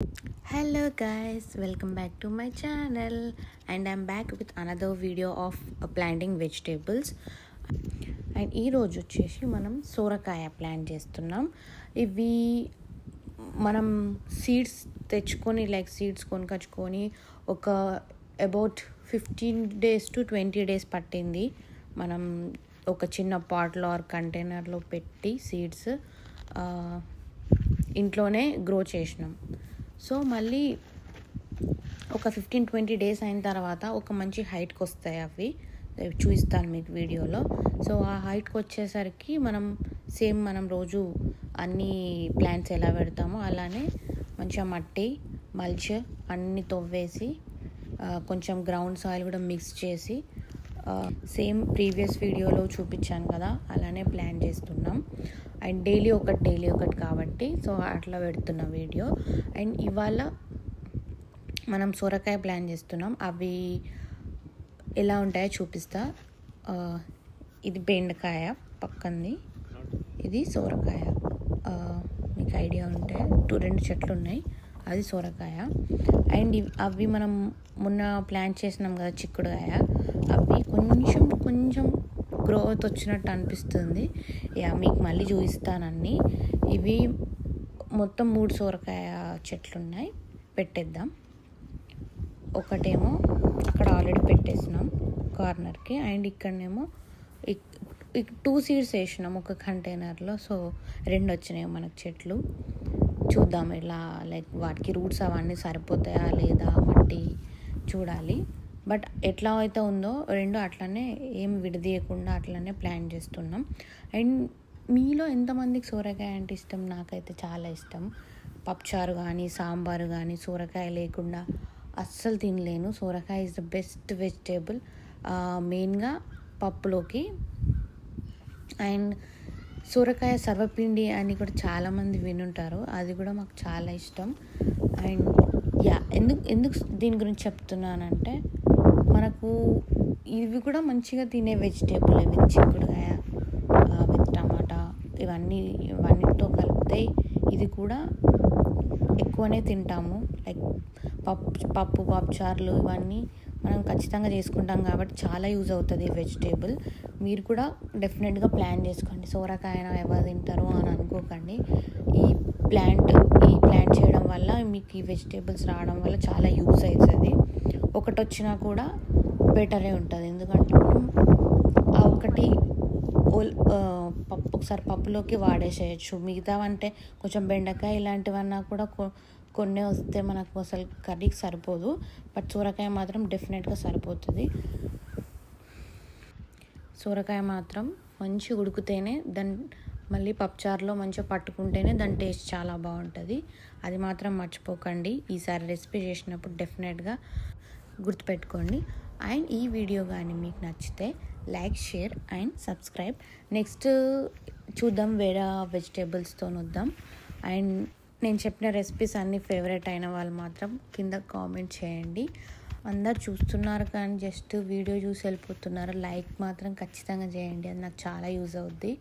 Hello guys, welcome back to my channel and I'm back with another video of planting vegetables. And ఈరోజు వచ్చేసి మనం సోరకాయ plant చేస్తున్నాం. ఇవి మనం సీడ్స్ తెచ్చుకొని సీడ్స్ కొనుకొచ్చుకొని ఒక అబౌట్ 15 days to 20 days పట్టింది. మనం ఒక చిన్న పాట్లో ఆర్ కంటైనర్లో పెట్టి సీడ్స్ ఇంట్లోనే గ్రో చేసినాం. సో మళ్ళీ ఒక 15-20 days అయిన తర్వాత ఒక మంచి హైట్కి వస్తాయి. అవి చూపిస్తాను మీకు వీడియోలో. సో ఆ హైట్కి వచ్చేసరికి మనం రోజు అన్ని ప్లాంట్స్ ఎలా పెడతామో అలానే మంచిగా మట్టి మల్చ్ అన్ని తవ్వేసి కొంచెం గ్రౌండ్ సాయిల్ కూడా మిక్స్ చేసి సేమ్ ప్రీవియస్ వీడియోలో చూపించాను కదా అలానే ప్లాన్ చేస్తున్నాం. అండ్ డైలీ ఒకటి కాబట్టి సో అట్లా పెడుతున్న వీడియో. అండ్ ఇవాళ మనం సొరకాయ ప్లాన్ చేస్తున్నాం. అవి ఎలా ఉంటాయో చూపిస్తా. ఇది బెండకాయ పక్కంది, ఇది సొరకాయ. మీకు ఐడియా ఉంటే రెండు చెట్లు ఉన్నాయి, అది సొరకాయ. అండ్ అవి మనం మొన్న ప్లాన్ చేసినాం కదా చిక్కుడుకాయ, అవి కొంచెం గ్రోత్ వచ్చినట్టు అనిపిస్తుంది. మీకు మళ్ళీ చూపిస్తానన్నీ. ఇవి మొత్తం 3 సొరకాయ చెట్లు ఉన్నాయి, పెట్టేద్దాం. ఒకటేమో అక్కడ ఆల్రెడీ పెట్టేసినాం కార్నర్కి, అండ్ ఇక్కడనేమో 2 seeds వేసినాం ఒక కంటైనర్లో. సో 2 వచ్చినాయి మనకు చెట్లు. చూద్దాం ఇలా వాటికి రూట్స్ అవన్నీ సరిపోతాయా లేదా మట్టి చూడాలి. బట్ ఎట్లా అయితే ఉందో 2 అట్లనే ఏం విడదీయకుండా అట్లనే ప్లాన్ చేస్తున్నాం. అండ్ మీలో ఎంతమందికి సొరకాయ అంటే ఇష్టం? నాకైతే చాలా ఇష్టం. పప్పుచారు కానీ సాంబారు కానీ సొరకాయ లేకుండా అస్సలు తినలేను. సొరకాయ ఈజ్ ద బెస్ట్ వెజిటేబుల్, మెయిన్గా పప్పులోకి. అండ్ సొరకాయ సర్వపిండి అని కూడా చాలామంది వినుంటారు, అది కూడా మాకు చాలా ఇష్టం. అండ్ ఎందుకు దీని గురించి చెప్తున్నానంటే, మనకు ఇవి కూడా మంచిగా తినే వెజిటేబుల్. విత్ చిక్కుడుకాయ విత్ టమాటా ఇవన్నిటితో కలిపితే ఇది కూడా ఎక్కువనే తింటాము. పప్పుచారులు ఇవన్నీ మనం ఖచ్చితంగా చేసుకుంటాం కాబట్టి చాలా యూజ్ అవుతుంది ఈ వెజిటేబుల్. మీరు కూడా డెఫినెట్గా ప్లాన్ చేసుకోండి. సొరకాయన ఎవరు తింటారు అని అనుకోకండి. ఈ ప్లాంట్ చేయడం వల్ల మీకు ఈ వెజిటేబుల్స్ రావడం వల్ల చాలా యూజ్ అవుతుంది. ఒకటి వచ్చినా కూడా బెటరే ఉంటుంది, ఎందుకంటే ఆ ఒకటి ఒకసారి పప్పులోకి వాడేసేయచ్చు. మిగతావంటే కొంచెం బెండకాయ ఇలాంటివన్నా కూడా కొన్ని వస్తే మనకు అసలు కర్రీకి సరిపోదు. బట్ సొరకాయ మాత్రం డెఫినెట్గా సరిపోతుంది. సొరకాయ మాత్రం మంచిగా ఉడికితేనే దాన్ని మళ్ళీ పప్పుచారులో మంచిగా పట్టుకుంటేనే దాని టేస్ట్ చాలా బాగుంటుంది. అది మాత్రం మర్చిపోకండి. ఈసారి రెసిపీ చేసినప్పుడు డెఫినెట్గా గుర్తుపెట్టుకోండి. అండ్ ఈ వీడియో కానీ మీకు నచ్చితే like, share and subscribe. Next చూద్దాం, వేరే వెజిటేబుల్స్తో వద్దాం. అండ్ నేను చెప్పిన రెసిపీస్ అన్నీ ఫేవరెట్ అయిన వాళ్ళు మాత్రం కింద కామెంట్ చేయండి. అందరు చూస్తున్నారు కానీ జస్ట్ వీడియో చూసి వెళ్ళిపోతున్నారు. లైక్ మాత్రం ఖచ్చితంగా చేయండి, అది నాకు చాలా యూజ్ అవుద్ది.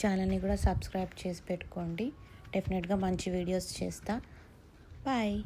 ఛానల్ని కూడా సబ్స్క్రైబ్ చేసి పెట్టుకోండి. డెఫినెట్గా మంచి వీడియోస్ చేస్తా. బాయ్.